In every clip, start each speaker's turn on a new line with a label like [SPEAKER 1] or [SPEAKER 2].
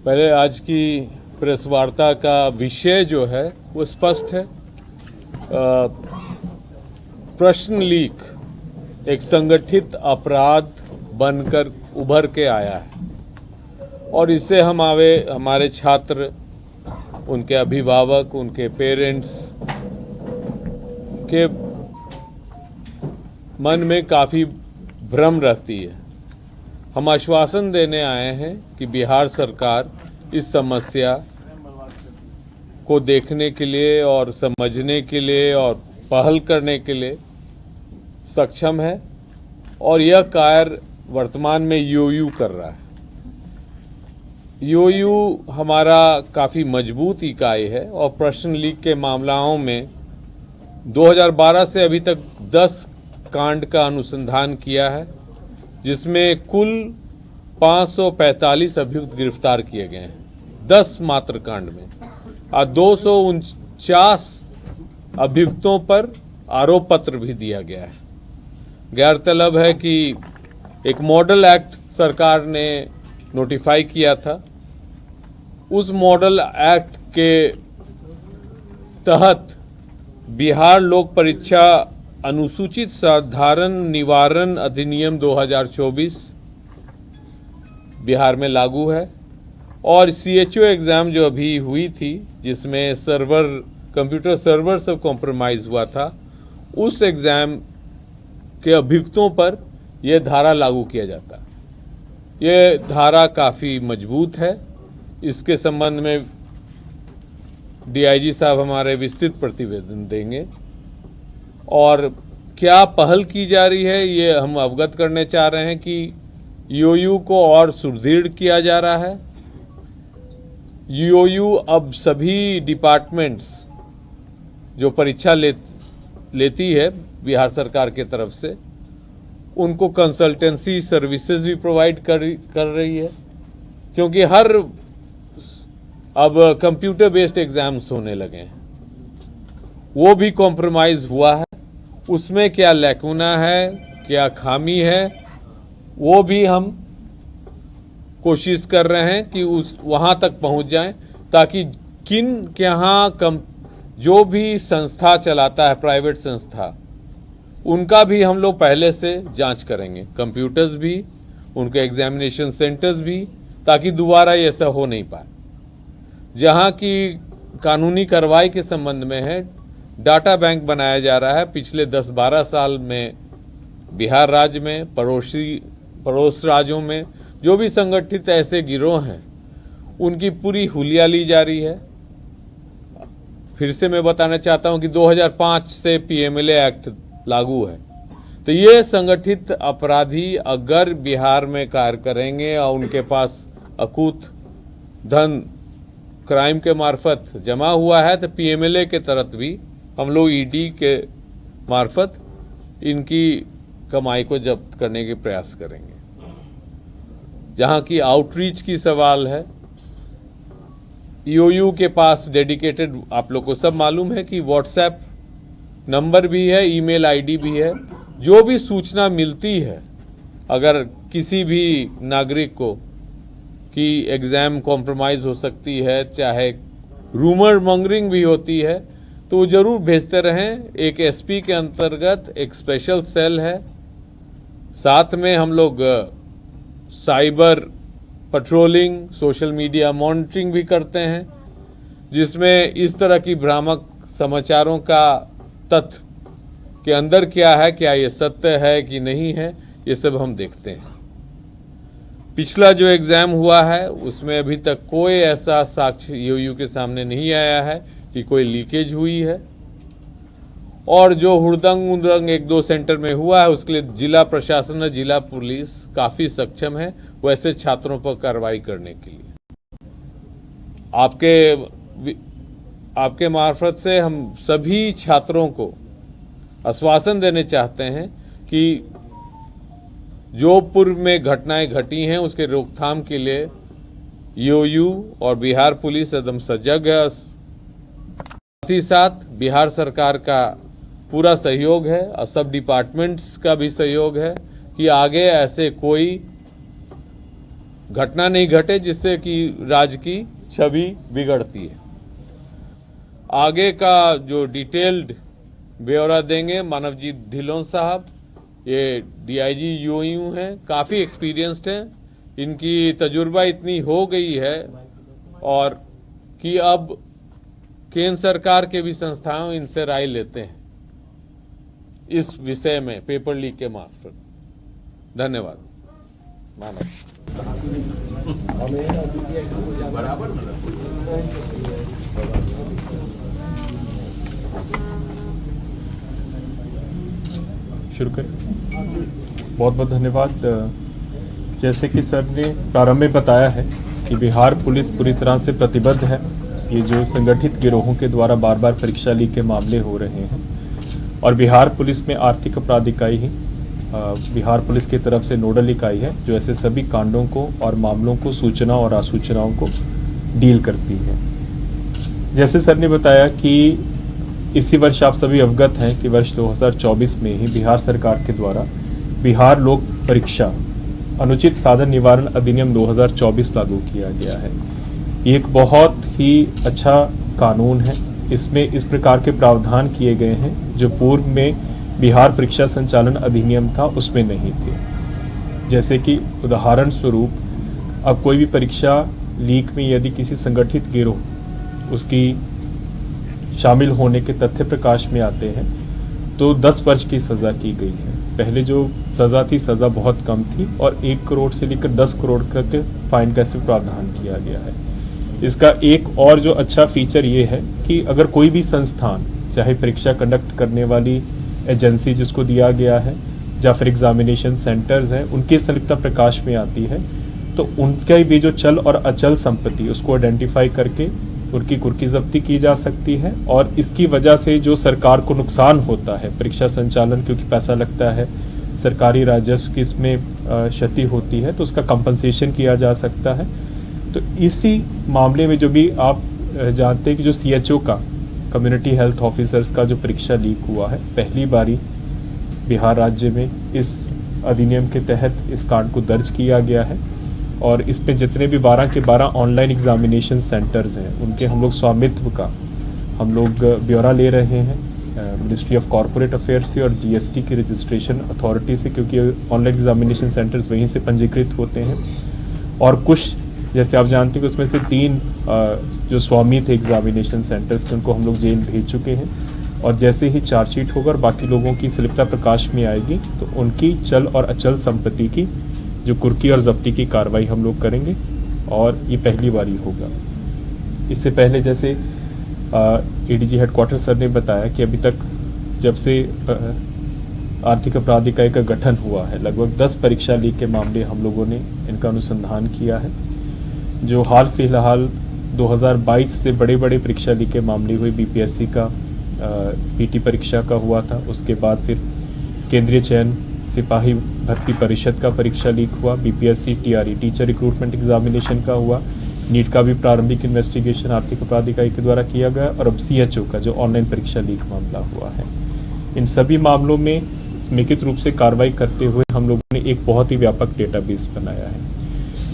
[SPEAKER 1] पहले आज की प्रेस वार्ता का विषय जो है वो स्पष्ट है। प्रश्न लीक एक संगठित अपराध बनकर उभर के आया है और इससे हमारे छात्र, उनके अभिभावक, उनके पेरेंट्स के मन में काफ़ी भ्रम रहती है। हम आश्वासन देने आए हैं कि बिहार सरकार इस समस्या को देखने के लिए और समझने के लिए और पहल करने के लिए सक्षम है और यह कार्य वर्तमान में ईओयू कर रहा है। ईओयू हमारा काफ़ी मजबूत इकाई है और प्रश्न लीक के मामलों में 2012 से अभी तक 10 कांड का अनुसंधान किया है, जिसमें कुल 545 अभियुक्त गिरफ्तार किए गए हैं 10 मात्र कांड में, और 249 अभियुक्तों पर आरोप पत्र भी दिया गया है। गौरतलब है कि एक मॉडल एक्ट सरकार ने नोटिफाई किया था। उस मॉडल एक्ट के तहत बिहार लोक परीक्षा अनुसूचित साधारण निवारण अधिनियम 2024 बिहार में लागू है और सीएचओ एग्जाम जो अभी हुई थी, जिसमें कंप्यूटर सर्वर सब कॉम्प्रोमाइज हुआ था, उस एग्जाम के अभियुक्तों पर यह धारा लागू किया जाता। यह धारा काफ़ी मजबूत है। इसके संबंध में डीआईजी साहब हमारे विस्तृत प्रतिवेदन देंगे और क्या पहल की जा रही है ये हम अवगत करने चाह रहे हैं कि ईओयू को और सुदृढ़ किया जा रहा है। ईओयू अब सभी डिपार्टमेंट्स जो परीक्षा लेती है बिहार सरकार के तरफ से, उनको कंसल्टेंसी सर्विसेज भी प्रोवाइड कर रही है, क्योंकि अब कंप्यूटर बेस्ड एग्जाम्स होने लगे हैं। वो भी कॉम्प्रोमाइज हुआ है। उसमें क्या लैकुना है, क्या खामी है, वो भी हम कोशिश कर रहे हैं कि वहां तक पहुंच जाएं, ताकि जो भी संस्था चलाता है, प्राइवेट संस्था, उनका भी हम लोग पहले से जांच करेंगे, कंप्यूटर्स भी, उनके एग्जामिनेशन सेंटर्स भी, ताकि दोबारा ये ऐसा हो नहीं पाए। जहां की कानूनी कार्रवाई के संबंध में है, डाटा बैंक बनाया जा रहा है। पिछले 10-12 साल में बिहार राज्य में, पड़ोस राज्यों में जो भी संगठित ऐसे गिरोह हैं, उनकी पूरी हुलिया ली जा रही है। फिर से मैं बताना चाहता हूं कि 2005 से पीएमएलए एक्ट लागू है। तो ये संगठित अपराधी अगर बिहार में कार्य करेंगे और उनके पास अकूत धन क्राइम के मार्फत जमा हुआ है, तो पीएमएलए के तहत भी हम लोग ईडी के मार्फत इनकी कमाई को जब्त करने के प्रयास करेंगे। जहां की आउटरीच की सवाल है, ईओयू के पास डेडिकेटेड, आप लोग को सब मालूम है कि व्हाट्सएप नंबर भी है, ईमेल आईडी भी है। जो भी सूचना मिलती है अगर किसी भी नागरिक को कि एग्जाम कॉम्प्रोमाइज हो सकती है, चाहे रूमर मॉन्गरिंग भी होती है, तो जरूर भेजते रहें। एक एसपी के अंतर्गत एक स्पेशल सेल है, साथ में हम लोग cyber patrolling, social media monitoring भी करते हैं, जिसमें इस तरह की भ्रामक समाचारों का तथ्य के अंदर क्या है, क्या ये सत्य है कि नहीं है, ये सब हम देखते हैं। पिछला जो एग्जाम हुआ है उसमें अभी तक कोई ऐसा साक्ष्य ईओयू के सामने नहीं आया है कि कोई लीकेज हुई है, और जो हुड़दंग उदंग 1-2 सेंटर में हुआ है उसके लिए जिला प्रशासन, जिला पुलिस काफी सक्षम है वैसे छात्रों पर कार्रवाई करने के लिए। आपके मार्फत से हम सभी छात्रों को आश्वासन देने चाहते हैं कि जो पूर्व में घटनाएं घटी हैं उसके रोकथाम के लिए ईओयू और बिहार पुलिस एकदम सजग है। साथ ही साथ बिहार सरकार का पूरा सहयोग है और सब डिपार्टमेंट्स का भी सहयोग है कि आगे ऐसे कोई घटना नहीं घटे जिससे कि राज्य की छवि बिगड़ती है। आगे का जो डिटेल्ड ब्यौरा देंगे मानवजीत ढिल्लों साहब। ये डीआईजी यूयू हैं, काफ़ी एक्सपीरियंस्ड हैं, इनकी तजुर्बा इतनी हो गई है और कि अब केंद्र सरकार के भी संस्थाओं इनसे राय लेते हैं इस विषय में पेपर लीक के मार्फत। धन्यवाद। मानव
[SPEAKER 2] शुरू करें। बहुत बहुत धन्यवाद। जैसे कि सर ने प्रारंभ में बताया है कि बिहार पुलिस पूरी तरह से प्रतिबद्ध है। ये जो संगठित गिरोहों के द्वारा बार बार परीक्षा लीक के मामले हो रहे हैं और बिहार पुलिस में आर्थिक अपराध इकाई ही बिहार पुलिस की तरफ से नोडल इकाई है जो ऐसे सभी कांडों को और मामलों को सूचना और आसूचनाओं को डील करती है। जैसे सर ने बताया कि इसी वर्ष आप सभी अवगत हैं कि वर्ष 2024 में ही बिहार सरकार के द्वारा बिहार लोक परीक्षा अनुचित साधन निवारण अधिनियम 2024 लागू किया गया है। ये एक बहुत ही अच्छा कानून है। इसमें इस प्रकार के प्रावधान किए गए हैं जो पूर्व में बिहार परीक्षा संचालन अधिनियम था उसमें नहीं थे। जैसे कि उदाहरण स्वरूप अब कोई भी परीक्षा लीक में यदि किसी संगठित गिरोह उसकी शामिल होने के तथ्य प्रकाश में आते हैं तो 10 वर्ष की सज़ा की गई है। पहले जो सज़ा थी सज़ा बहुत कम थी और 1 करोड़ से लेकर 10 करोड़ तक फाइन का प्रावधान किया गया है। इसका एक और जो अच्छा फीचर ये है कि अगर कोई भी संस्थान चाहे परीक्षा कंडक्ट करने वाली एजेंसी जिसको दिया गया है या फिर एग्जामिनेशन सेंटर्स हैं उनकी संलिप्तता प्रकाश में आती है तो उनके भी जो चल और अचल संपत्ति उसको आइडेंटिफाई करके उनकी कुर्की जब्ती की जा सकती है और इसकी वजह से जो सरकार को नुकसान होता है परीक्षा संचालन क्योंकि पैसा लगता है सरकारी राजस्व की इसमें क्षति होती है तो उसका कंपनसेशन किया जा सकता है। तो इसी मामले में जो भी आप जानते हैं कि जो CHO का कम्युनिटी हेल्थ ऑफिसर्स का जो परीक्षा लीक हुआ है पहली बारी बिहार राज्य में इस अधिनियम के तहत इस कांड को दर्ज किया गया है और इस पे जितने भी 12 के 12 ऑनलाइन एग्जामिनेशन सेंटर्स हैं उनके हम लोग स्वामित्व का हम लोग ब्यौरा ले रहे हैं मिनिस्ट्री ऑफ कॉरपोरेट अफेयर्स से और GST की रजिस्ट्रेशन अथॉरिटी से क्योंकि ऑनलाइन एग्जामिनेशन सेंटर्स वहीं से पंजीकृत होते हैं। और कुछ जैसे आप जानते हैं कि उसमें से 3 जो स्वामी थे एग्जामिनेशन सेंटर्स के उनको हम लोग जेल भेज चुके हैं और जैसे ही चार्जशीट होगा और बाकी लोगों की संलिप्तता प्रकाश में आएगी तो उनकी चल और अचल संपत्ति की जो कुर्की और जब्ती की कार्रवाई हम लोग करेंगे और ये पहली बार ही होगा। इससे पहले जैसे ADG हेडक्वार्टर सर ने बताया कि अभी तक जब से आर्थिक अपराध इकाई का गठन हुआ है लगभग 10 परीक्षा लीक के मामले हम लोगों ने इनका अनुसंधान किया है। जो हाल फिलहाल 2022 से बड़े बड़े परीक्षा लीक के मामले हुए BPSC का PT परीक्षा का हुआ था, उसके बाद फिर केंद्रीय चयन सिपाही भर्ती परिषद का परीक्षा लीक हुआ, BPSC TRE teacher recruitment examination का हुआ, नीट का भी प्रारंभिक इन्वेस्टिगेशन आर्थिक अपराध इकाई के द्वारा किया गया और अब CHO का जो ऑनलाइन परीक्षा लीक मामला हुआ है। इन सभी मामलों में समेकित रूप से कार्रवाई करते हुए हम लोगों ने एक बहुत ही व्यापक डेटाबेस बनाया है।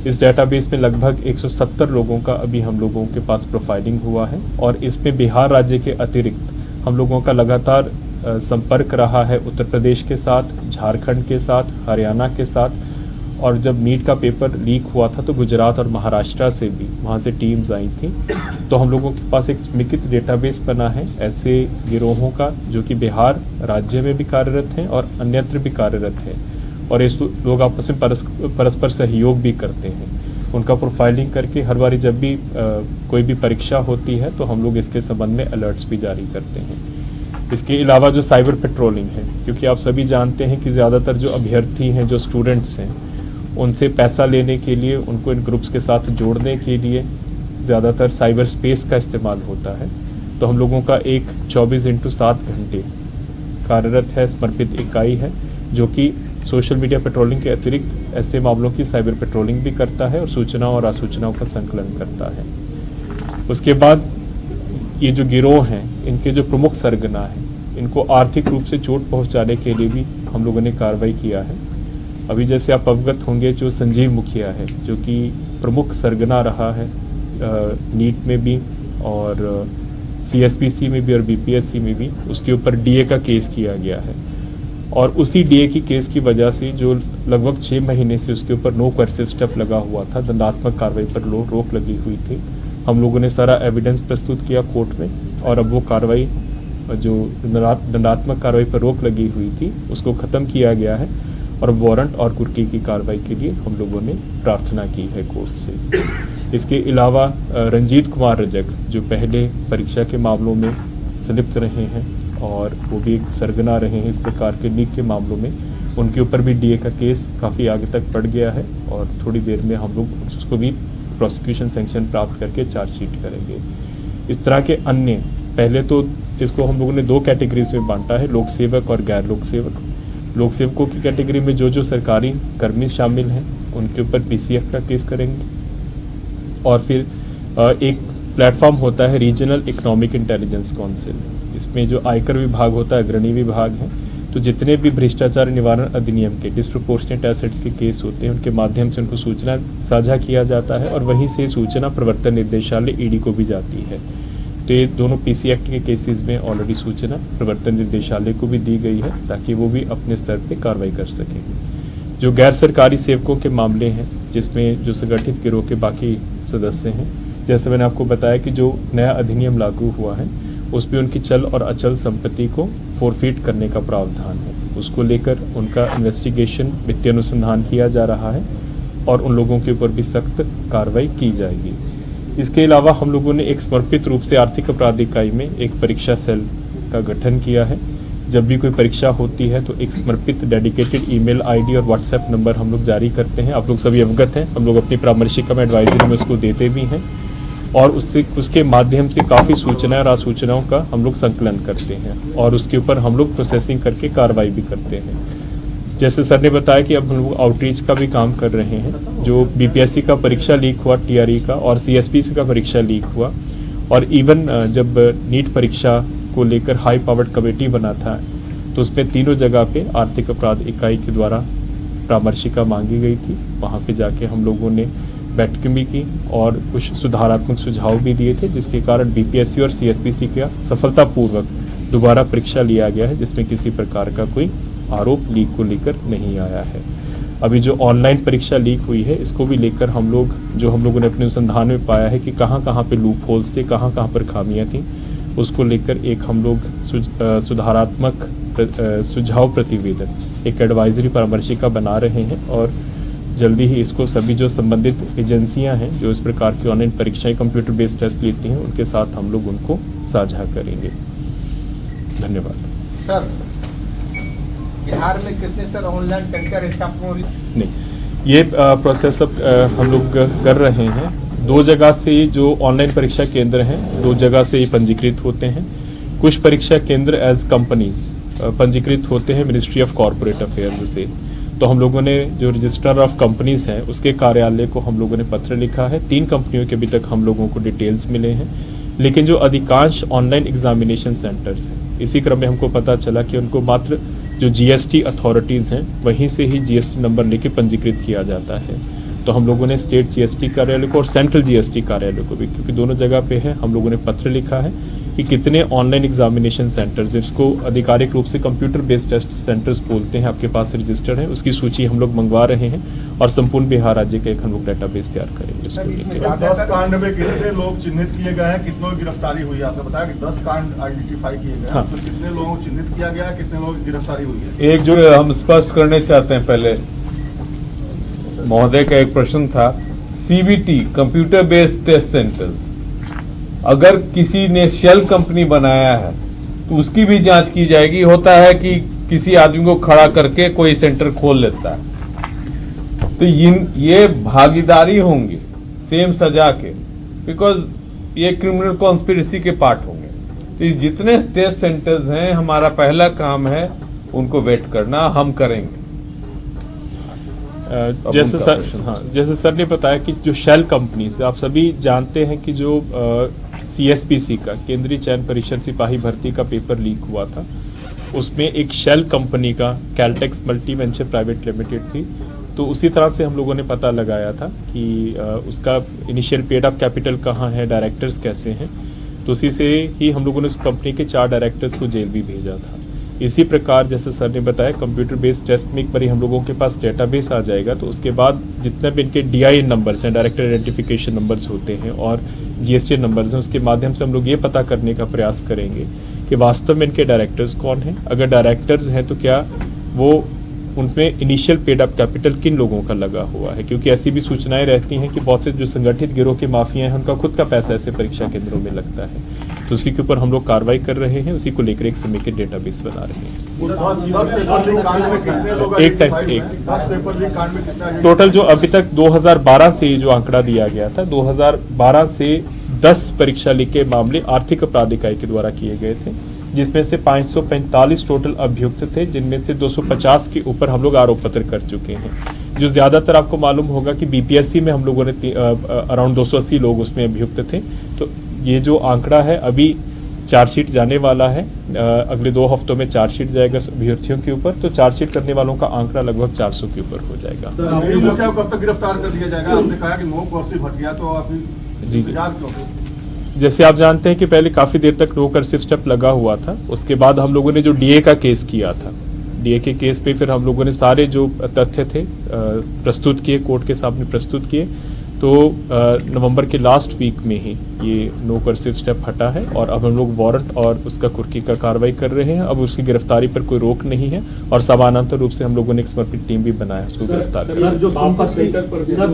[SPEAKER 2] इस डेटाबेस में लगभग 170 लोगों का अभी हम लोगों के पास प्रोफाइलिंग हुआ है और इसमें बिहार राज्य के अतिरिक्त हम लोगों का लगातार संपर्क रहा है उत्तर प्रदेश के साथ, झारखंड के साथ, हरियाणा के साथ और जब नीट का पेपर लीक हुआ था तो गुजरात और महाराष्ट्र से भी वहाँ से टीम्स आई थी। तो हम लोगों के पास एक समेकित डेटाबेस बना है ऐसे गिरोहों का जो कि बिहार राज्य में भी कार्यरत हैं और अन्यत्र भी कार्यरत हैं और इस लोग आपस में परस्पर सहयोग भी करते हैं। उनका प्रोफाइलिंग करके हर बारी जब भी कोई भी परीक्षा होती है तो हम लोग इसके संबंध में अलर्ट्स भी जारी करते हैं। इसके अलावा जो साइबर पेट्रोलिंग है, क्योंकि आप सभी जानते हैं कि ज़्यादातर जो अभ्यर्थी हैं, जो स्टूडेंट्स हैं, उनसे पैसा लेने के लिए, उनको इन ग्रुप्स के साथ जोड़ने के लिए ज़्यादातर साइबर स्पेस का इस्तेमाल होता है। तो हम लोगों का एक 24/7 घंटे कार्यरत है समर्पित इकाई है जो कि सोशल मीडिया पेट्रोलिंग के अतिरिक्त ऐसे मामलों की साइबर पेट्रोलिंग भी करता है और सूचनाओं और आसूचनाओं का संकलन करता है। उसके बाद ये जो गिरोह हैं, इनके जो प्रमुख सरगना हैं, इनको आर्थिक रूप से चोट पहुंचाने के लिए भी हम लोगों ने कार्रवाई किया है। अभी जैसे आप अवगत होंगे, जो संजीव मुखिया है, जो कि प्रमुख सरगना रहा है नीट में भी और CSPC में भी और BPSC में भी, उसके ऊपर DA का केस किया गया है। और उसी DA की केस की वजह से जो लगभग 6 महीने से उसके ऊपर नो कोर्सिव स्टेप लगा हुआ था, दंडात्मक कार्रवाई पर रोक लगी हुई थी। हम लोगों ने सारा एविडेंस प्रस्तुत किया कोर्ट में, और अब वो कार्रवाई, जो दंडात्मक कार्रवाई पर रोक लगी हुई थी, उसको ख़त्म किया गया है। और वारंट और कुर्की की कार्रवाई के लिए हम लोगों ने प्रार्थना की है कोर्ट से। इसके अलावा रंजीत कुमार रजक, जो पहले परीक्षा के मामलों में संलिप्त रहे हैं और वो भी एक सरगना रहे हैं इस प्रकार के लीक के मामलों में, उनके ऊपर भी DA का केस काफ़ी आगे तक बढ़ गया है और थोड़ी देर में हम लोग उसको भी प्रोसिक्यूशन सैंक्शन प्राप्त करके चार्जशीट करेंगे। इस तरह के अन्य, पहले तो इसको हम लोगों ने 2 कैटेगरीज में बांटा है, लोक सेवक और गैर लोक सेवक। लोक सेवकों की कैटेगरी में जो सरकारी कर्मी शामिल हैं, उनके ऊपर PC एक्ट का केस करेंगे। और फिर एक प्लेटफॉर्म होता है रीजनल इकोनॉमिक इंटेलिजेंस काउंसिल, इसमें जो आयकर विभाग होता है, अग्रणी विभाग है, तो जितने भी भ्रष्टाचार निवारण अधिनियम के डिस्प्रोपोर्शनेट एसेट्स के केस होते हैं, उनके माध्यम से उनको सूचना साझा किया जाता है और वहीं से सूचना प्रवर्तन निर्देशालय ED को भी जाती है। तो ये दोनों PC एक्ट के केसेस में ऑलरेडी सूचना प्रवर्तन निर्देशालय को भी दी गई है, ताकि वो भी अपने स्तर पे कार्रवाई कर सकें। जो गैर सरकारी सेवकों के मामले हैं, जिसमें जो संगठित गिरोह के बाकी सदस्य हैं, जैसे मैंने आपको बताया कि जो नया अधिनियम लागू हुआ है, उसमें उनकी चल और अचल संपत्ति को फोरफीट करने का प्रावधान है। उसको लेकर उनका इन्वेस्टिगेशन, वित्तीय अनुसंधान किया जा रहा है और उन लोगों के ऊपर भी सख्त कार्रवाई की जाएगी। इसके अलावा हम लोगों ने एक समर्पित रूप से आर्थिक अपराध इकाई में एक परीक्षा सेल का गठन किया है। जब भी कोई परीक्षा होती है तो एक समर्पित डेडिकेटेड ईमेल ID और WhatsApp नंबर हम लोग जारी करते हैं। आप लोग सभी अवगत हैं, हम लोग अपनी परामर्शिका में एडवाइजरी में उसको देते भी हैं और उसके माध्यम से काफ़ी सूचनाएं और आसूचनाओं का हम लोग संकलन करते हैं और उसके ऊपर हम लोग प्रोसेसिंग करके कार्रवाई भी करते हैं। जैसे सर ने बताया कि अब हम लोग आउटरीच का भी काम कर रहे हैं। जो BPSC का परीक्षा लीक हुआ, TRE का, और CSPC का परीक्षा लीक हुआ, और इवन जब नीट परीक्षा को लेकर हाई पावर्ड कमेटी बना था, तो उसमें तीनों जगह पे आर्थिक अपराध इकाई के द्वारा परामर्शिका मांगी गई थी। वहाँ पे जाके हम लोगों ने बैठकें भी की और कुछ सुधारात्मक सुझाव भी दिए थे, जिसके कारण BPSC और CSPC का सफलतापूर्वक दोबारा परीक्षा लिया गया है, जिसमें किसी प्रकार का कोई आरोप लीक को लेकर नहीं आया है। अभी जो ऑनलाइन परीक्षा लीक हुई है, इसको भी लेकर हम लोगों ने अपने अनुसंधान में पाया है कि कहाँ कहाँ पे लूप होल्स थे, कहाँ कहाँ पर खामियां थी, उसको लेकर एक हम लोग सुधारात्मक सुझाव प्रतिवेदन, एक एडवाइजरी परामर्शिका बना रहे हैं और जल्दी ही इसको सभी जो संबंधित एजेंसियां हैं जो इस प्रकार की ऑनलाइन परीक्षाएं कंप्यूटर बेस्ड टेस्ट लेती हैं, उनके साथ हम लोग उनको साझा करेंगे। धन्यवाद।
[SPEAKER 3] सर, बिहार में कितने सर ऑनलाइन सेंटर स्थापित?
[SPEAKER 2] नहीं, ये प्रोसेस अब हम लोग कर रहे हैं। 2 जगह से जो ऑनलाइन परीक्षा केंद्र हैं, 2 जगह से ये पंजीकृत होते हैं। कुछ परीक्षा केंद्र एज कंपनीज पंजीकृत होते हैं मिनिस्ट्री ऑफ कॉर्पोरेट अफेयर्स से। तो हम लोगों ने जो रजिस्ट्रार ऑफ कंपनीज हैं, उसके कार्यालय को हम लोगों ने पत्र लिखा है। 3 कंपनियों के अभी तक हम लोगों को डिटेल्स मिले हैं, लेकिन जो अधिकांश ऑनलाइन एग्जामिनेशन सेंटर्स हैं, इसी क्रम में हमको पता चला कि उनको मात्र जो GST अथॉरिटीज़ हैं, वहीं से ही GST नंबर लेके पंजीकृत किया जाता है। तो हम लोगों ने स्टेट GST कार्यालय को और सेंट्रल GST कार्यालय को भी, क्योंकि दोनों जगह पे है, हम लोगों ने पत्र लिखा है कि कितने ऑनलाइन एग्जामिनेशन सेंटर्स, जिसको आधिकारिक रूप से कंप्यूटर बेस्ड टेस्ट सेंटर्स बोलते हैं, आपके पास रजिस्टर्ड है। उसकी सूची हम लोग मंगवा रहे हैं और संपूर्ण बिहार राज्य का एक हम लोग डेटाबेस तैयार करेंगे। उसको लेकर
[SPEAKER 4] 10 कांड में कितने लोग चिन्हित किए गए हैं, कितनों की गिरफ्तारी हुई है? आपने बताया कि 10 कांड आइडेंटिफाई किए गए हैं, तो कितने लोगों को चिन्हित किया गया है, कितने लोगों की गिरफ्तारी हुई है?
[SPEAKER 1] एक जो हम स्पष्ट करने चाहते हैं, पहले महोदय का एक प्रश्न था, CBT computer based test centre, अगर किसी ने शेल कंपनी बनाया है तो उसकी भी जांच की जाएगी। होता है कि किसी आदमी को खड़ा करके कोई सेंटर खोल लेता है, तो ये भागीदारी होंगे सेम सजा के, बिकॉज ये क्रिमिनल कॉन्स्पिरेसी के पार्ट होंगे। तो जितने टेस्ट सेंटर्स हैं, हमारा पहला काम है उनको वेट करना, हम करेंगे।
[SPEAKER 2] जैसे सर ने बताया कि जो शेल कंपनी से आप सभी जानते हैं कि जो CSPC का केंद्रीय चयन परिषद सिपाही भर्ती का पेपर लीक हुआ था, उसमें एक शेल कंपनी का Caltex multi venture private limited थी। तो उसी तरह से हम लोगों ने पता लगाया था कि उसका इनिशियल पेड अप कैपिटल कहाँ है, डायरेक्टर्स कैसे हैं। तो उसी से ही हम लोगों ने उस कंपनी के 4 डायरेक्टर्स को जेल भी भेजा था। इसी प्रकार जैसे सर ने बताया, कंप्यूटर बेस्ड टेस्ट में एक बार हम लोगों के पास डेटाबेस आ जाएगा, तो उसके बाद जितने भी इनके DIN नंबर्स हैं, डायरेक्टर आइडेंटिफिकेशन नंबर्स होते हैं, और GST नंबर्स हैं, उसके माध्यम से हम लोग ये पता करने का प्रयास करेंगे कि वास्तव में इनके डायरेक्टर्स कौन हैं। अगर डायरेक्टर्स हैं तो क्या वो उनमें इनिशियल पेड अप कैपिटल किन लोगों का लगा हुआ है, क्योंकि ऐसी भी सूचनाएं रहती हैं कि बहुत से जो संगठित गिरोह के माफिया हैं उनका खुद का पैसा ऐसे परीक्षा केंद्रों में लगता है। तो उसी के ऊपर हम लोग कार्रवाई कर रहे हैं, उसी को लेकर एक समेकित डेटाबेस बना रहे हैं। टोटल जो अभी तक 2012 से जो आंकड़ा दिया गया था, 2012 से 10 परीक्षा लीक के मामले आर्थिक अपराध इकाई के द्वारा किए गए थे, जिसमें से 545 टोटल अभियुक्त थे, जिनमें से 250 के ऊपर हम लोग आरोप पत्र कर चुके हैं। जो ज्यादातर आपको मालूम होगा कि BPSC में हम लोगों ने अराउंड 280 लोग उसमें अभियुक्त थे। तो ये जो आंकड़ा है, अभी चार्जशीट जाने वाला है, अगले 2 हफ्तों में चार्जशीट जाएगा अभ्यर्थियों के ऊपर, तो चार्जशीट करने वालों का आंकड़ा लगभग 400 के ऊपर हो जाएगा।
[SPEAKER 4] कब तक गिरफ्तार कर लिया जाएगा? आपने कहा कि नो कर्सिव हट गया, तो आप
[SPEAKER 2] जी जैसे आप जानते हैं कि पहले काफी देर तक नो कर्सिव स्टेप लगा हुआ था। उसके बाद हम लोगों ने जो DA का केस किया था, DA के केस पे फिर हम लोगों ने सारे जो तथ्य थे प्रस्तुत किए, कोर्ट के सामने प्रस्तुत किए। तो नवंबर के लास्ट वीक में ही ये नो कर्सिव स्टेप हटा है, और अब हम लोग वारंट और उसका कुर्की का कार्रवाई कर रहे हैं। अब उसकी गिरफ्तारी पर कोई रोक नहीं है, और समानांतर रूप से हम लोगों ने एक समर्पित टीम भी बनाया है उसको गिरफ्तार करने।
[SPEAKER 5] जो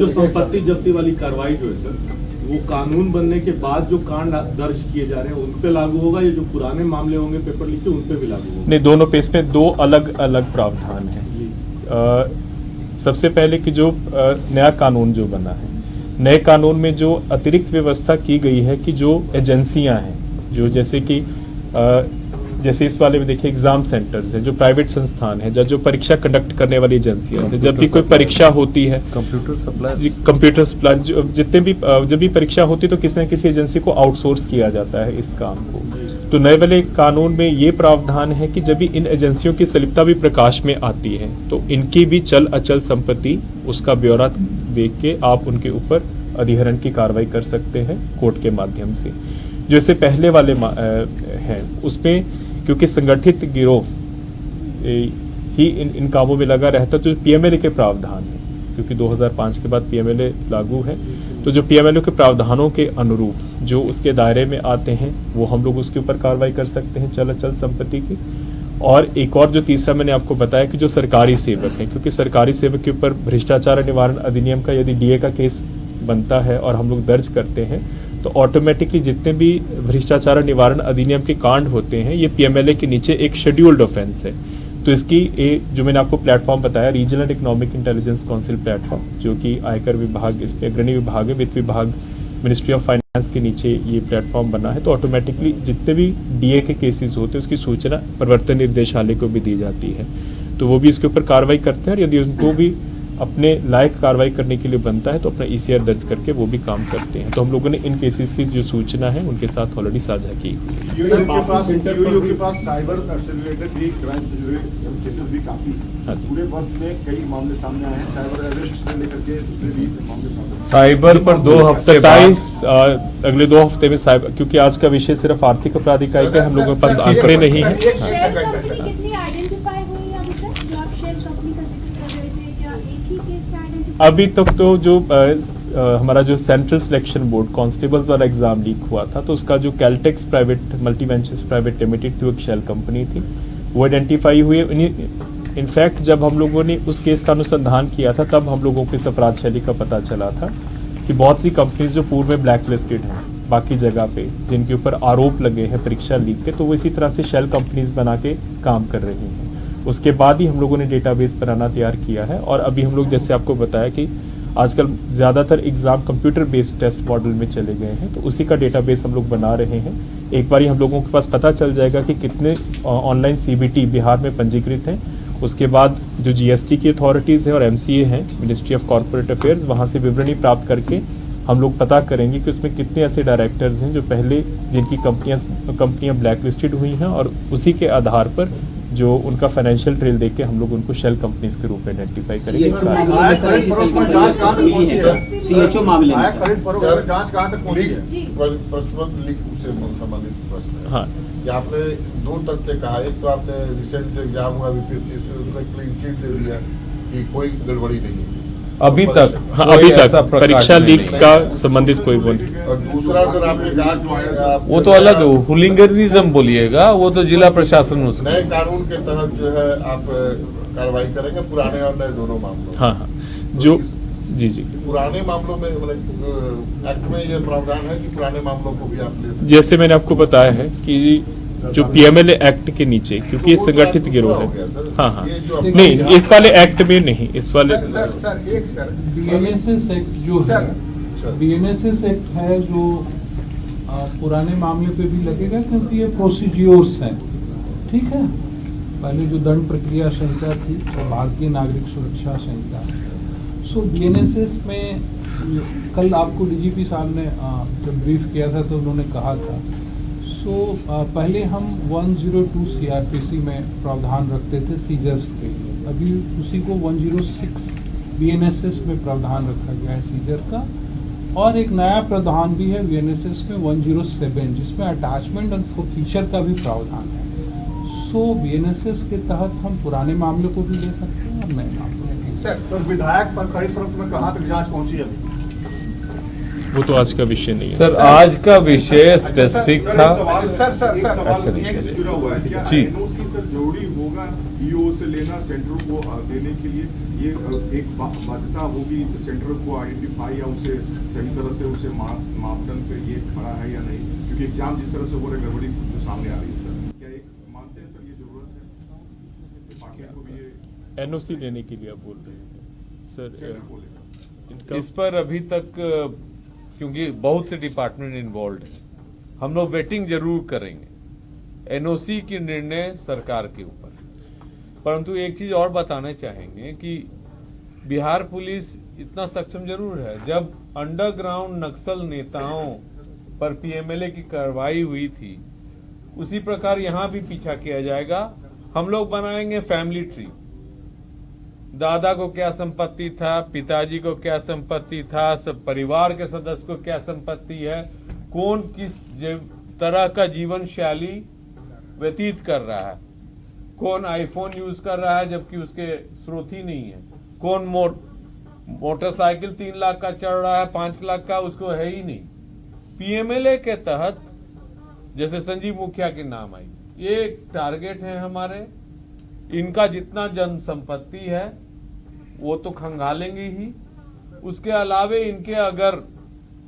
[SPEAKER 5] संपत्ति जब्ती वाली कार्रवाई जो है सर, वो कानून बनने के बाद जो कांड दर्ज किए जा रहे हैं उन पे लागू होगा, या जो पुराने मामले होंगे पेपर लीक के उन पे भी लागू होगा?
[SPEAKER 2] नहीं, दोनों पे इसमें 2 अलग अलग प्रावधान है। सबसे पहले कि जो नया कानून जो बना है, नए कानून में जो अतिरिक्त व्यवस्था की गई है कि जो एजेंसियां हैं, जो जैसे कि जैसे इस वाले में देखिए एग्जाम सेंटर्स हैं, जो प्राइवेट संस्थान है, जो परीक्षा कंडक्ट करने वाली एजेंसियां हैं, जब भी कोई परीक्षा होती है, कंप्यूटर सप्लाई जितने भी जब भी परीक्षा होती है तो किसी न किसी एजेंसी को आउटसोर्स किया जाता है इस काम को। तो नए वाले कानून में ये प्रावधान है कि जब भी इन एजेंसियों की सलिप्तता भी प्रकाश में आती है, तो इनकी भी चल अचल संपत्ति उसका ब्यौरा देख के आप उनके ऊपर अधिहरण की कार्रवाई कर सकते हैं कोर्ट के माध्यम से। जैसे पहले वाले हैं उसमें क्योंकि संगठित गिरोह ही इन कामों में लगा रहता, तो PMLA के प्रावधान है, क्योंकि 2005 के बाद PMLA लागू है, तो जो PMLA के प्रावधानों के अनुरूप जो उसके दायरे में आते हैं वो हम लोग उसके ऊपर कार्रवाई कर सकते हैं चल अचल संपत्ति की। और एक और जो तीसरा मैंने आपको बताया कि जो सरकारी सेवक हैं, क्योंकि सरकारी सेवक के ऊपर भ्रष्टाचार निवारण अधिनियम का यदि DA का केस बनता है और हम लोग दर्ज करते हैं, तो ऑटोमेटिकली जितने भी भ्रष्टाचार निवारण अधिनियम के कांड होते हैं ये PMLA के नीचे एक शेड्यूल्ड ऑफेंस है। तो इसकी जो मैंने आपको प्लेटफॉर्म बताया, regional economic intelligence council platform, जो कि आयकर विभाग, इसमें अग्रणी विभाग है, वित्त विभाग, मिनिस्ट्री ऑफ फाइनेंस के नीचे ये प्लेटफॉर्म बना है। तो ऑटोमेटिकली जितने भी DA के केसेस होते हैं उसकी सूचना प्रवर्तन निर्देशालय को भी दी जाती है, तो वो भी इसके ऊपर कार्रवाई करते हैं। और यदि उनको भी अपने लायक कार्रवाई करने के लिए बनता है तो अपना ECR दर्ज करके वो भी काम करते हैं। तो हम लोगों ने इन केसेस की जो सूचना है उनके साथ ऑलरेडी साझा की हुई है।
[SPEAKER 4] के पास साइबर से रिलेटेड भी क्राइम से जुड़े केसेस भी काफी पूरे वर्ष में कई मामले सामने आए हैं, साइबर अरेस्ट से लेकर के दूसरे भी मामले सामने।
[SPEAKER 1] साइबर पर 2 हफ्ते
[SPEAKER 2] 27 अगले 2 हफ्ते में साइबर, क्योंकि आज का विषय सिर्फ आर्थिक अपराध इकाई का, हम लोगों के पास आंकड़े नहीं है। अभी तक तो जो हमारा जो सेंट्रल सिलेक्शन बोर्ड कांस्टेबल्स वाला एग्जाम लीक हुआ था, तो उसका जो Caltex private multi ventures private limited थी, वो एक शेल कंपनी थी, वो आइडेंटिफाई हुई। इनफैक्ट जब हम लोगों ने उस केस का अनुसंधान किया था तब हम लोगों को इस अपराध शैली का पता चला था कि बहुत सी कंपनीज जो पूर्व में ब्लैक लिस्टेड हैं बाकी जगह पे, जिनके ऊपर आरोप लगे हैं परीक्षा लीक के, तो वो इसी तरह से शेल कंपनीज बना के काम कर रही हैं। उसके बाद ही हम लोगों ने डेटाबेस बनाना तैयार किया है। और अभी हम लोग जैसे आपको बताया कि आजकल ज़्यादातर exam computer based test model में चले गए हैं, तो उसी का डेटाबेस हम लोग बना रहे हैं। एक बार ही हम लोगों के पास पता चल जाएगा कि कितने ऑनलाइन CBT बिहार में पंजीकृत हैं, उसके बाद जो GST की अथॉरिटीज़ हैं और MCA हैं, मिनिस्ट्री ऑफ कॉर्पोरेट अफेयर्स, वहाँ से विवरणी प्राप्त करके हम लोग पता करेंगे कि उसमें कितने ऐसे डायरेक्टर्स हैं जो पहले जिनकी कंपनियां ब्लैक लिस्टेड हुई हैं, और उसी के आधार पर जो उनका फाइनेंशियल ट्रेल देख के हम लोग उनको शेल कंपनीज के रूप में आइडेंटिफाई करेंगे।
[SPEAKER 6] सीएचओ मामले में
[SPEAKER 4] जांच कहाँ तक पहुंची है? लीक से संबंधित प्रश्न है।
[SPEAKER 2] हाँ,
[SPEAKER 4] कि आपने दो तथ्य कहा, एक तो आपने रिसेंट जो एग्जाम हुआ बीपीएससी से उसमें क्लीन चिट दे दिया कि कोई गड़बड़ी नहीं है
[SPEAKER 1] अभी तक।
[SPEAKER 2] हाँ,
[SPEAKER 1] कोई
[SPEAKER 2] अभी
[SPEAKER 1] ऐसा
[SPEAKER 2] तक
[SPEAKER 1] प्रकाश
[SPEAKER 2] परीक्षा
[SPEAKER 1] नहीं
[SPEAKER 2] लीक
[SPEAKER 1] है।
[SPEAKER 2] का संबंधित कोई वो नहीं।
[SPEAKER 4] और दूसरा सर आपने कहा कि
[SPEAKER 1] वो तो अलग हुलिंगरिज्म बोलिएगा, वो तो जिला प्रशासन उसका।
[SPEAKER 4] नए कानून के तहत जो है आप कार्रवाई करेंगे पुराने और नए दोनों मामलों में।
[SPEAKER 2] हाँ हाँ, जो जी जी,
[SPEAKER 4] पुराने मामलों में मतलब एक्ट में ये प्रावधान है कि पुराने मामलों को भी आप ले सकते हैं।
[SPEAKER 2] जैसे मैंने आपको बताया है कि जो पीएमएलए एक्ट के नीचे, क्योंकि ये संगठित गिरोह है। हाँ हाँ, नहीं इस वाले एक्ट में नहीं, इस वाले
[SPEAKER 3] सर
[SPEAKER 7] बीएनएसएस एक्ट जो है, बीएनएसएस एक्ट है जो पुराने मामले पे भी लगेगा, क्योंकि ये प्रोसीड्योर्स हैं, ठीक है। पहले जो दंड प्रक्रिया संहिता थी और भारतीय नागरिक सुरक्षा संहिता, सो बीएनएसएस में कल आपको डीजीपी साहब ने जब ब्रीफ किया था तो उन्होंने कहा था, सो पहले हम 102 सीआरपीसी में प्रावधान रखते थे सीजर्स के लिए, अभी उसी को 106 बीएनएसएस में प्रावधान रखा गया है सीजर का, और एक नया प्रावधान भी है बीएनएसएस में 107 जिसमें अटैचमेंट और फीचर का भी प्रावधान है। सो बीएनएसएस के तहत हम पुराने मामले को भी ले सकते हैं और नए मामले को।
[SPEAKER 4] सर विधायक पर खरीद फरोख्त में कहाँ तक जांच पहुंची है?
[SPEAKER 2] वो तो आज का विषय नहीं है
[SPEAKER 1] सर आज का विषय स्पेसिफिक था।
[SPEAKER 4] सर जुड़ा हुआ है क्या?
[SPEAKER 1] जी।
[SPEAKER 4] एनओसी सर जरूरी होगा ईओ से लेना सेंटर को देने के लिए? ये एक बाध्यता होगी सेंटर को आइडेंटिफाई या उसे सही तरह से उसे मापदंड पे ये खड़ा है या नहीं, क्योंकि एग्जाम जिस तरह से हो रहे गड़बड़ी जो सामने आ रही है सर, क्या एक मानते हैं सर ये जरूरत है बाकी को भी ये
[SPEAKER 2] एनओसी लेने के लिए आप बोल रहे हैं सर? इनका
[SPEAKER 1] इस पर अभी तक क्योंकि बहुत से डिपार्टमेंट इन्वॉल्व हैं, हम लोग वेटिंग जरूर करेंगे। एनओसी की निर्णय सरकार के ऊपर है, परंतु एक चीज और बताना चाहेंगे कि बिहार पुलिस इतना सक्षम जरूर है, जब अंडरग्राउंड नक्सल नेताओं पर पीएमएलए की कार्रवाई हुई थी, उसी प्रकार यहां भी पीछा किया जाएगा। हम लोग बनाएंगे फैमिली ट्री, दादा को क्या संपत्ति था, पिताजी को क्या संपत्ति था, सब परिवार के सदस्य को क्या संपत्ति है, कौन किस तरह का जीवन शैली व्यतीत कर रहा है, कौन आईफोन यूज कर रहा है जबकि उसके स्रोत ही नहीं है, कौन मोटरसाइकिल 3 लाख का चढ़ रहा है, 5 लाख का उसको है ही नहीं। पीएमएलए के तहत जैसे संजीव मुखिया के नाम आई, ये टारगेट है हमारे, इनका जितना जन संपत्ति है वो तो खंगालेंगे ही, उसके अलावे इनके अगर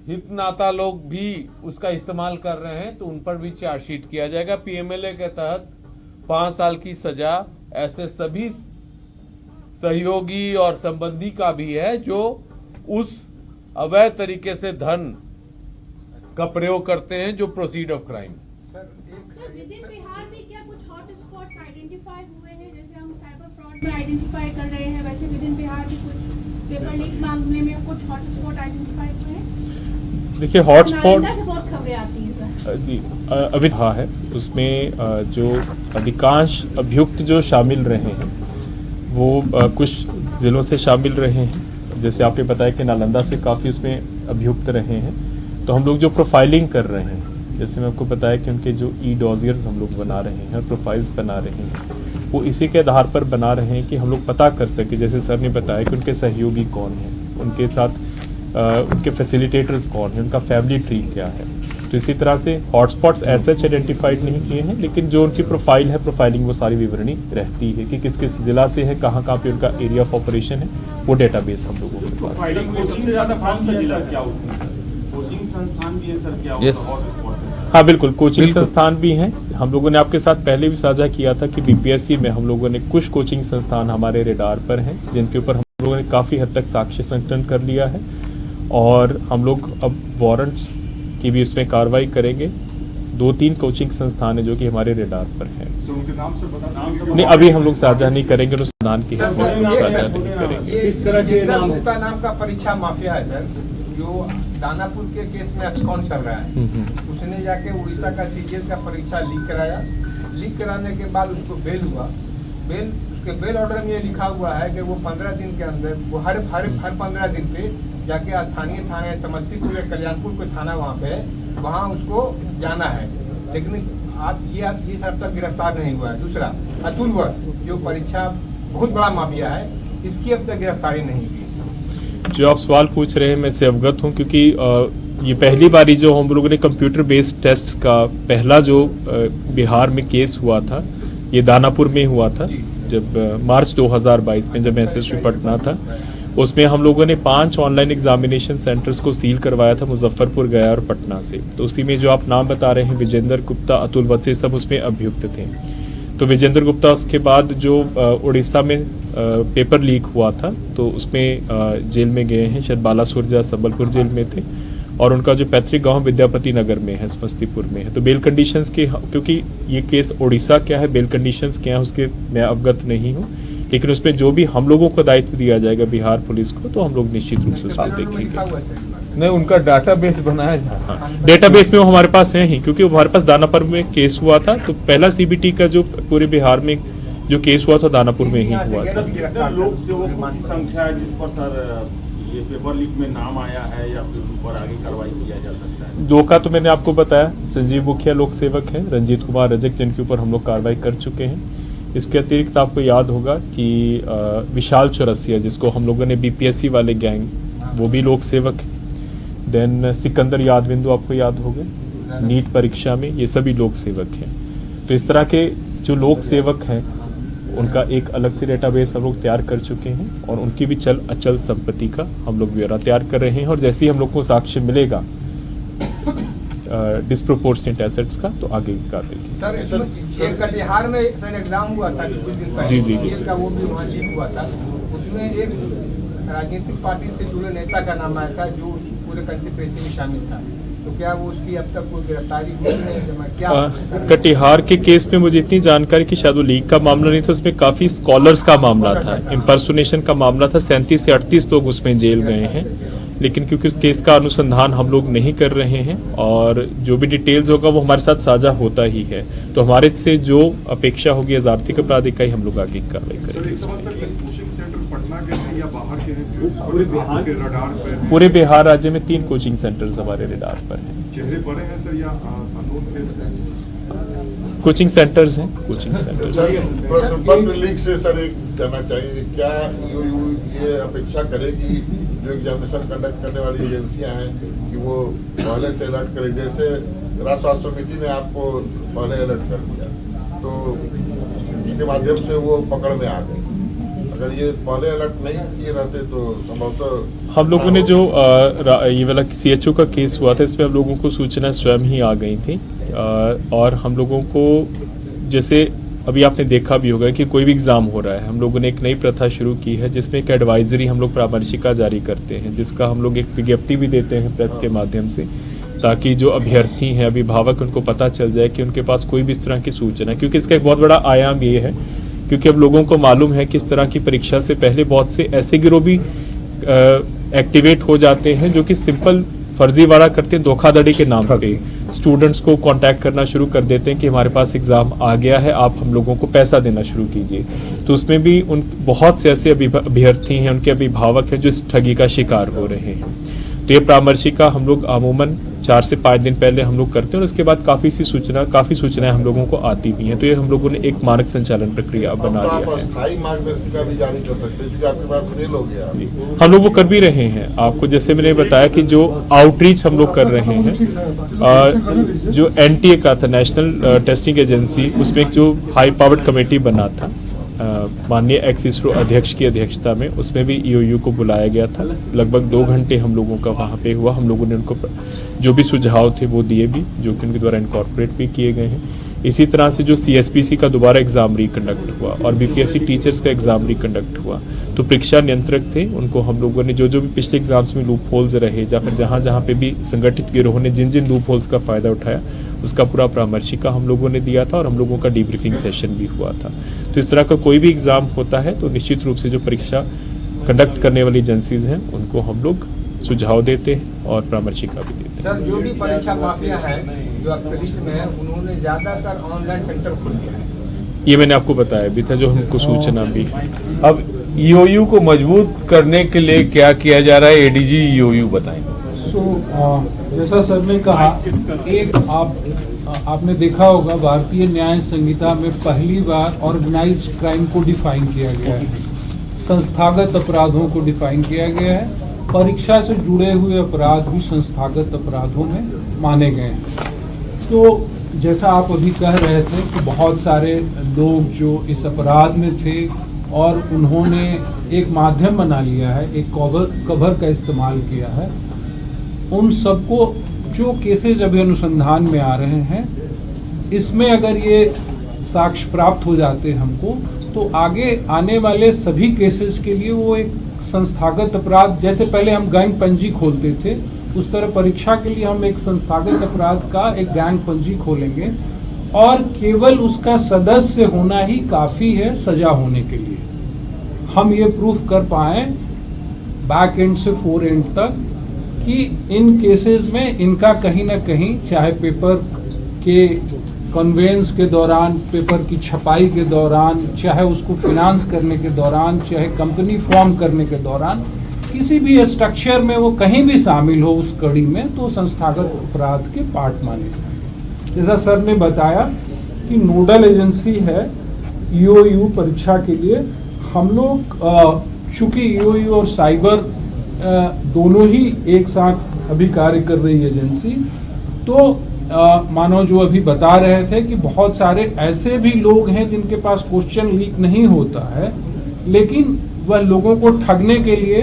[SPEAKER 1] हितनाता लोग भी उसका इस्तेमाल कर रहे हैं तो उन पर भी चार्जशीट किया जाएगा। पीएमएलए के तहत 5 साल की सजा ऐसे सभी सहयोगी और संबंधी का भी है जो उस अवैध तरीके से धन का प्रयोग करते हैं जो proceed of crime.
[SPEAKER 8] Sir with in Bihar में क्या कुछ हॉट स्पॉट्स आइडेंटिफाई हुए हैं? जैसे हम साइबर फ्रॉड में आइडेंटिफाई कर रहे हैं, वैसे विद इन बिहार भी कुछ पेपर लीक मामले में कुछ हॉट स्पॉट आइडेंटिफाई हुए हैं?
[SPEAKER 2] देखिए हॉटस्पॉट
[SPEAKER 8] नालंदा से बहुत खबरें आती हैं सर।
[SPEAKER 2] जी अभी रहा है, उसमें जो अधिकांश अभियुक्त जो शामिल रहे हैं वो कुछ जिलों से शामिल रहे हैं। जैसे आपने बताया कि नालंदा से काफ़ी उसमें अभियुक्त रहे हैं, तो हम लोग जो प्रोफाइलिंग कर रहे हैं, जैसे मैं आपको बताया कि उनके जो डॉजियर्स हम लोग बना रहे हैं और प्रोफाइल्स बना रहे हैं, वो इसी के आधार पर बना रहे हैं कि हम लोग पता कर सके, जैसे सर ने बताया कि उनके सहयोगी कौन हैं, उनके साथ उनके फैसिलिटेटर्स कौन हैं, उनका फैमिली ट्री क्या है। तो इसी तरह से हॉटस्पॉट्स ऐसे आइडेंटिफाइड नहीं किए हैं, लेकिन जो उनकी प्रोफाइल है, प्रोफाइलिंग वो सारी विवरणी रहती है कि किस किस जिला से है, कहाँ कहाँ पे उनका एरिया ऑफ ऑपरेशन है, वो डेटाबेस हम लोगों के पास है।
[SPEAKER 5] कोचिंग से ज्यादा कौन सा जिला क्या उसमें कोचिंग संस्थान भी है सर क्या
[SPEAKER 1] Yes.
[SPEAKER 2] हाँ बिल्कुल, कोचिंग संस्थान भी हैं। हम लोगों ने आपके साथ पहले भी साझा किया था कि बीपीएससी में हम लोगों ने कुछ कोचिंग संस्थान हमारे रेडार पर हैं, जिनके ऊपर हम लोगों ने काफ़ी हद तक साक्ष्य संकलन कर लिया है, और हम लोग अब वारंट्स की भी उसमें कार्रवाई करेंगे। 2-3 कोचिंग संस्थान है जो कि हमारे रेडार पर हैं।
[SPEAKER 4] उनके नाम से बता
[SPEAKER 2] नहीं, अभी हम लोग साझा नहीं करेंगे, उस संस्थान की हित में साझा नहीं करेंगे।
[SPEAKER 3] इस तरह के नाम का परीक्षा माफिया है सर, जो दानापुर के केस में अटकॉन चल रहा है। उसने जाके उड़ीसा का सीजीएल का परीक्षा लीक कराया, लीक कराने के बाद उसको बेल हुआ, बेल उसके बेल ऑर्डर में ये लिखा हुआ है कि वो 15 दिन के अंदर वो हर 15 दिन पे जाके स्थानीय थाने समस्तीपुर या कल्याणपुर कोई थाना वहाँ पे वहाँ उसको जाना है। लेकिन आप ये सब तक गिरफ्तार नहीं हुआ है। दूसरा अतुल वर्ष जो परीक्षा बहुत बड़ा माफिया है, इसकी अब तक गिरफ्तारी नहीं हुई।
[SPEAKER 2] जो आप सवाल पूछ रहे हैं मैं से अवगत हूँ, क्योंकि ये पहली बारी जो हम लोगों ने कंप्यूटर बेस्ड टेस्ट का पहला जो बिहार में केस हुआ था, ये दानापुर में हुआ था। जब मार्च 2022 में जब एसएसबी पटना था, उसमें हम लोगों ने 5 ऑनलाइन एग्जामिनेशन सेंटर्स को सील करवाया था, मुजफ्फरपुर, गया और पटना से। तो उसी में जो आप नाम बता रहे हैं, विजेंद्र गुप्ता, अतुल वत्स, सब उसमें अभियुक्त थे। तो विजेंद्र गुप्ता उसके बाद जो उड़ीसा में पेपर लीक हुआ था, तो उसमें जेल में गए हैं, शायद बालासुर या संबलपुर जेल में थे, और उनका जो पैतृक गांव विद्यापति नगर में है, समस्तीपुर में है। तो बेल कंडीशंस के, क्योंकि ये केस उड़ीसा क्या है, बेल कंडीशंस क्या है उसके मैं अवगत नहीं हूँ, लेकिन उसमें जो भी हम लोगों को दायित्व दिया जाएगा बिहार पुलिस को, तो हम लोग निश्चित रूप से उसको देखेंगे।
[SPEAKER 1] नहीं, उनका डाटाबेस बनाया जा रहा है।
[SPEAKER 2] डेटाबेस में वो हमारे पास है ही, क्योंकि हमारे पास दानापुर में केस हुआ था। तो पहला सीबीटी का जो पूरे बिहार में जो केस हुआ था दानापुर में ही हुआ था।
[SPEAKER 5] लोक सेवकों की संख्या है जिस पर सर ये पेपर लीक में नाम आया है, या फिर उन पर आगे कार्रवाई किया जा सकता है?
[SPEAKER 2] 2 का तो मैंने आपको बताया, संजीव मुखिया लोक सेवक हैं, रंजीत कुमार रजक, जिनके ऊपर हम लोग कार्रवाई कर चुके हैं। इसके अतिरिक्त आपको याद होगा कि विशाल चौरसिया, जिसको हम लोगों ने बीपीएससी वाले गैंग, वो भी लोक सेवक है। देन सिकंदर यादविंदु आपको याद होगा, नीट परीक्षा में, ये सभी लोक सेवक हैं। तो इस तरह के जो लोक सेवक हैं उनका एक अलग से डेटाबेस हम लोग तैयार कर चुके हैं, और उनकी भी चल अचल संपत्ति का हम लोग ब्यौरा तैयार कर रहे हैं। और जैसे ही हम लोग को साक्ष्य मिलेगा डिस्प्रोपोर्शनेट एसेट्स का, तो आगे की कार्रवाई की।
[SPEAKER 3] सर इसमें एक कटिहार में सर एग्जाम हुआ था कुछ दिन पहले,
[SPEAKER 2] जी।
[SPEAKER 3] का वो भी वहाँ लीक हुआ था। उसमें एक राजनीतिक पार्टी से जुड़े नेता का नाम आया था जो पूरे कंस्पिरेसी में शामिल था। तो क्या वो उसकी अब तक कोई गिरफ्तारी हुई नहीं? क्या
[SPEAKER 2] कटिहार के केस में मुझे इतनी जानकारी कि शायद वो लीक का मामला नहीं था, उसमें काफी स्कॉलर्स का मामला था, इम्पर्सोनेशन का मामला था। 37 से 38 लोग उसमें जेल गए हैं। लेकिन क्योंकि उस केस का अनुसंधान हम लोग नहीं कर रहे हैं, और जो भी डिटेल्स होगा वो हमारे साथ साझा होता ही है, तो हमारे से जो अपेक्षा होगी आर्थिक अपराध इकाई, हम लोग आगे कार्रवाई करेंगे। पूरे बिहार राज्य में 3 कोचिंग सेंटर्स हमारे रडार पर हैं।
[SPEAKER 4] चेहरे बड़े हैं सर या
[SPEAKER 2] कोचिंग सेंटर्स हैं, कोचिंग सेंटर्स।
[SPEAKER 9] प्रश्न पत्र लीक से सर एक कहना चाहिए, क्या ये अपेक्षा करेगी जो एग्जामिनेशन कंडक्ट करने वाली एजेंसियां हैं कि वो पहले से अलर्ट करें? जैसे राष्ट्र स्वास्थ्य समिति ने आपको पहले अलर्ट कर दिया, तो उसके माध्यम से वो पकड़ में आ गए। अगर ये पहले अलर्ट नहीं किए रहते तो संभवतः
[SPEAKER 2] हम लोगों ने जो ये वाला सीएचओ का केस हुआ था, इसमें हम लोगों को सूचना स्वयं ही आ गई थी, और हम लोगों को, जैसे अभी आपने देखा भी होगा कि कोई भी एग्जाम हो रहा है, हम लोगों ने एक नई प्रथा शुरू की है जिसमें एक एडवाइजरी हम लोग परामर्शिका जारी करते हैं, जिसका हम लोग एक विज्ञप्ति भी देते हैं प्रेस के माध्यम से, ताकि जो अभ्यर्थी हैं, अभिभावक, उनको पता चल जाए कि उनके पास कोई भी इस तरह की सूचना है। क्योंकि इसका एक बहुत बड़ा आयाम ये है, क्योंकि अब लोगों को मालूम है कि इस तरह की परीक्षा से पहले बहुत से ऐसे गिरोह भी एक्टिवेट हो जाते हैं जो कि सिंपल फर्जीवाड़ा करते हैं, धोखाधड़ी के नाम पे स्टूडेंट्स को कांटेक्ट करना शुरू कर देते हैं कि हमारे पास एग्जाम आ गया है, आप हम लोगों को पैसा देना शुरू कीजिए। तो उसमें भी उन बहुत से ऐसे अभ्यर्थी हैं, उनके अभिभावक हैं जो इस ठगी का शिकार हो रहे हैं। तो ये परामर्शिका हम लोग अमूमन 4 से 5 दिन पहले हम लोग करते हैं, और उसके बाद काफी सूचनाएं हम लोगों को आती भी हैं। तो ये हम लोगों ने एक मानक संचालन प्रक्रिया बना लिया है।
[SPEAKER 9] स्थायी मार्गदर्शिका भी जारी कर सकते हैं, क्योंकि आपके पास फेल हो गया।
[SPEAKER 2] हम लोग वो कर भी रहे हैं। आपको जैसे मैंने बताया कि जो आउटरीच हम लोग कर रहे हैं, जो एनटीए का था, नेशनल टेस्टिंग एजेंसी, उसमें एक जो हाई पावर्ड कमेटी बना था माननीय एक्स इसरो अध्यक्ष की अध्यक्षता में, उसमें भी ईओयू को बुलाया गया था। लगभग 2 घंटे हम लोगों का वहाँ पे हुआ। हम लोगों ने उनको जो भी सुझाव थे वो दिए भी, जो कि उनके द्वारा इनकॉर्पोरेट भी किए गए हैं। इसी तरह से जो सीएसपीसी का दोबारा एग्जाम रिकंडक्ट हुआ, और बीपीएससी टीचर्स का एग्जाम रिकंडक्ट हुआ, तो परीक्षा नियंत्रक थे, उनको हम लोगों ने जो भी पिछले एग्जाम्स में लूप होल्स रहे, या फिर जहाँ पे भी संगठित गिरोह ने जिन लूप होल्स का फायदा उठाया, उसका पूरा परामर्शिका हम लोगों ने दिया था, और हम लोगों का डीब्रीफिंग सेशन भी हुआ था। तो इस तरह का कोई भी एग्जाम होता है तो निश्चित रूप से जो परीक्षा कंडक्ट करने वाली एजेंसीज हैं उनको हम लोग सुझाव देते हैं और परामर्शिका भी देते हैं।
[SPEAKER 3] सर, जो भी परीक्षा माफिया है जो आपके लिस्ट में है, उन्होंने ज्यादातर ऑनलाइन सेंटर खोल दिया है।
[SPEAKER 2] ये मैंने आपको बताया भी था, जो हमको सूचना भी।
[SPEAKER 1] अब ईओयू को मजबूत करने के लिए क्या किया जा रहा है, एडीजी ईओयू बताएंगे।
[SPEAKER 7] जैसा सर ने कहा, एक आपने देखा होगा भारतीय न्याय संहिता में पहली बार ऑर्गेनाइज्ड क्राइम को डिफाइन किया गया है, संस्थागत अपराधों को डिफाइन किया गया है, परीक्षा से जुड़े हुए अपराध भी संस्थागत अपराधों में माने गए हैं। तो जैसा आप अभी कह रहे थे कि बहुत सारे लोग जो इस अपराध में थे और उन्होंने एक माध्यम बना लिया है, एक कवर का इस्तेमाल किया है, उन सबको जो केसेस अभी अनुसंधान में आ रहे हैं, इसमें अगर ये साक्ष्य प्राप्त हो जाते हमको, तो आगे आने वाले सभी केसेस के लिए वो एक संस्थागत अपराध, जैसे पहले हम गैंग पंजी खोलते थे, उस तरह परीक्षा के लिए हम एक संस्थागत अपराध का एक गैंग पंजी खोलेंगे और केवल उसका सदस्य होना ही काफी है सजा होने के लिए। हम ये प्रूफ कर पाए बैक एंड से फोर एंड तक कि इन केसेस में इनका कहीं ना कहीं, चाहे पेपर के कन्वेंस के दौरान, पेपर की छपाई के दौरान, चाहे उसको फिनांस करने के दौरान, चाहे कंपनी फॉर्म करने के दौरान, किसी भी स्ट्रक्चर में वो कहीं भी शामिल हो उस कड़ी में, तो संस्थागत अपराध के पार्ट माने जाएंगे। जैसा सर ने बताया कि नोडल एजेंसी है ईओयू परीक्षा के लिए। हम लोग चूंकि ईओयू और साइबर दोनों ही एक साथ अभी कार्य कर रही एजेंसी, तो मानो जो अभी बता रहे थे कि बहुत सारे ऐसे भी लोग हैं जिनके पास क्वेश्चन लीक नहीं होता है, लेकिन वह लोगों को ठगने के लिए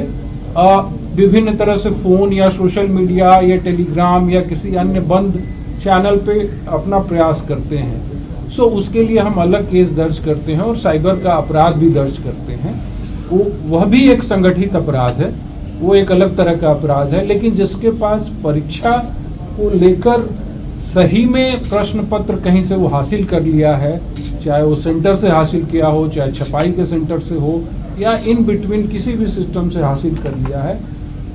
[SPEAKER 7] विभिन्न तरह से फोन या सोशल मीडिया या टेलीग्राम या किसी अन्य बंद चैनल पे अपना प्रयास करते हैं। सो उसके लिए हम अलग केस दर्ज करते हैं और साइबर का अपराध भी दर्ज करते हैं। वह भी एक संगठित अपराध है, वो एक अलग तरह का अपराध है, लेकिन जिसके पास परीक्षा को लेकर सही में प्रश्न पत्र कहीं से वो हासिल कर लिया है, चाहे वो सेंटर से हासिल किया हो, चाहे छपाई के सेंटर से हो, या इन बिटवीन किसी भी सिस्टम से हासिल कर लिया है,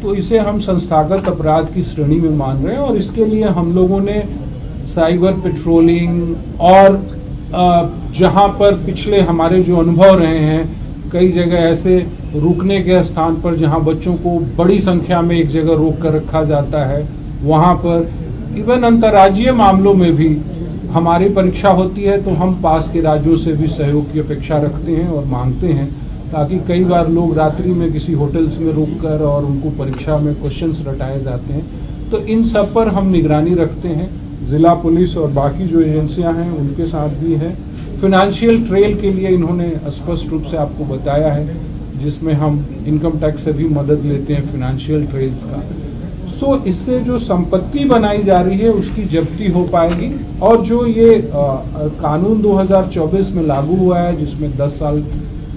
[SPEAKER 7] तो इसे हम संस्थागत अपराध की श्रेणी में मान रहे हैं। और इसके लिए हम लोगों ने साइबर पेट्रोलिंग और जहां पर पिछले हमारे जो अनुभव रहे हैं, कई जगह ऐसे रुकने के स्थान पर जहां बच्चों को बड़ी संख्या में एक जगह रोक कर रखा जाता है, वहां पर इवन अंतर्राज्यीय मामलों में भी हमारी परीक्षा होती है, तो हम पास के राज्यों से भी सहयोग की अपेक्षा रखते हैं और मांगते हैं, ताकि कई बार लोग रात्रि में किसी होटल्स में रुककर और उनको परीक्षा में क्वेश्चंस रटाए जाते हैं। तो इन सब पर हम निगरानी रखते हैं। जिला पुलिस और बाकी जो एजेंसियां हैं उनके साथ भी है। फिनेंशियल ट्रेल के लिए इन्होंने स्पष्ट रूप से आपको बताया है, जिसमें हम इनकम टैक्स से भी मदद लेते हैं फिनेंशियल ट्रेल्स का। सो इससे जो संपत्ति बनाई जा रही है उसकी जब्ती हो पाएगी। और जो ये कानून 2024 में लागू हुआ है, जिसमें 10 साल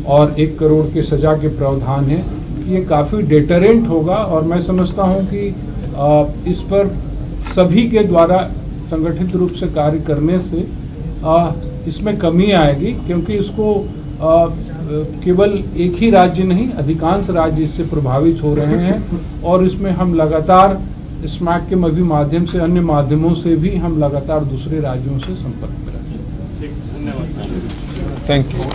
[SPEAKER 7] और 1 करोड़ के सजा के प्रावधान है, ये काफ़ी डेटरेंट होगा। और मैं समझता हूँ कि इस पर सभी के द्वारा संगठित रूप से कार्य करने से इसमें कमी आएगी, क्योंकि इसको केवल एक ही राज्य नहीं, अधिकांश राज्य इससे प्रभावित हो रहे हैं। और इसमें हम लगातार स्मैक के माध्यम से, अन्य माध्यमों से भी हम लगातार दूसरे राज्यों से संपर्क में रहते हैं।
[SPEAKER 1] Thank you.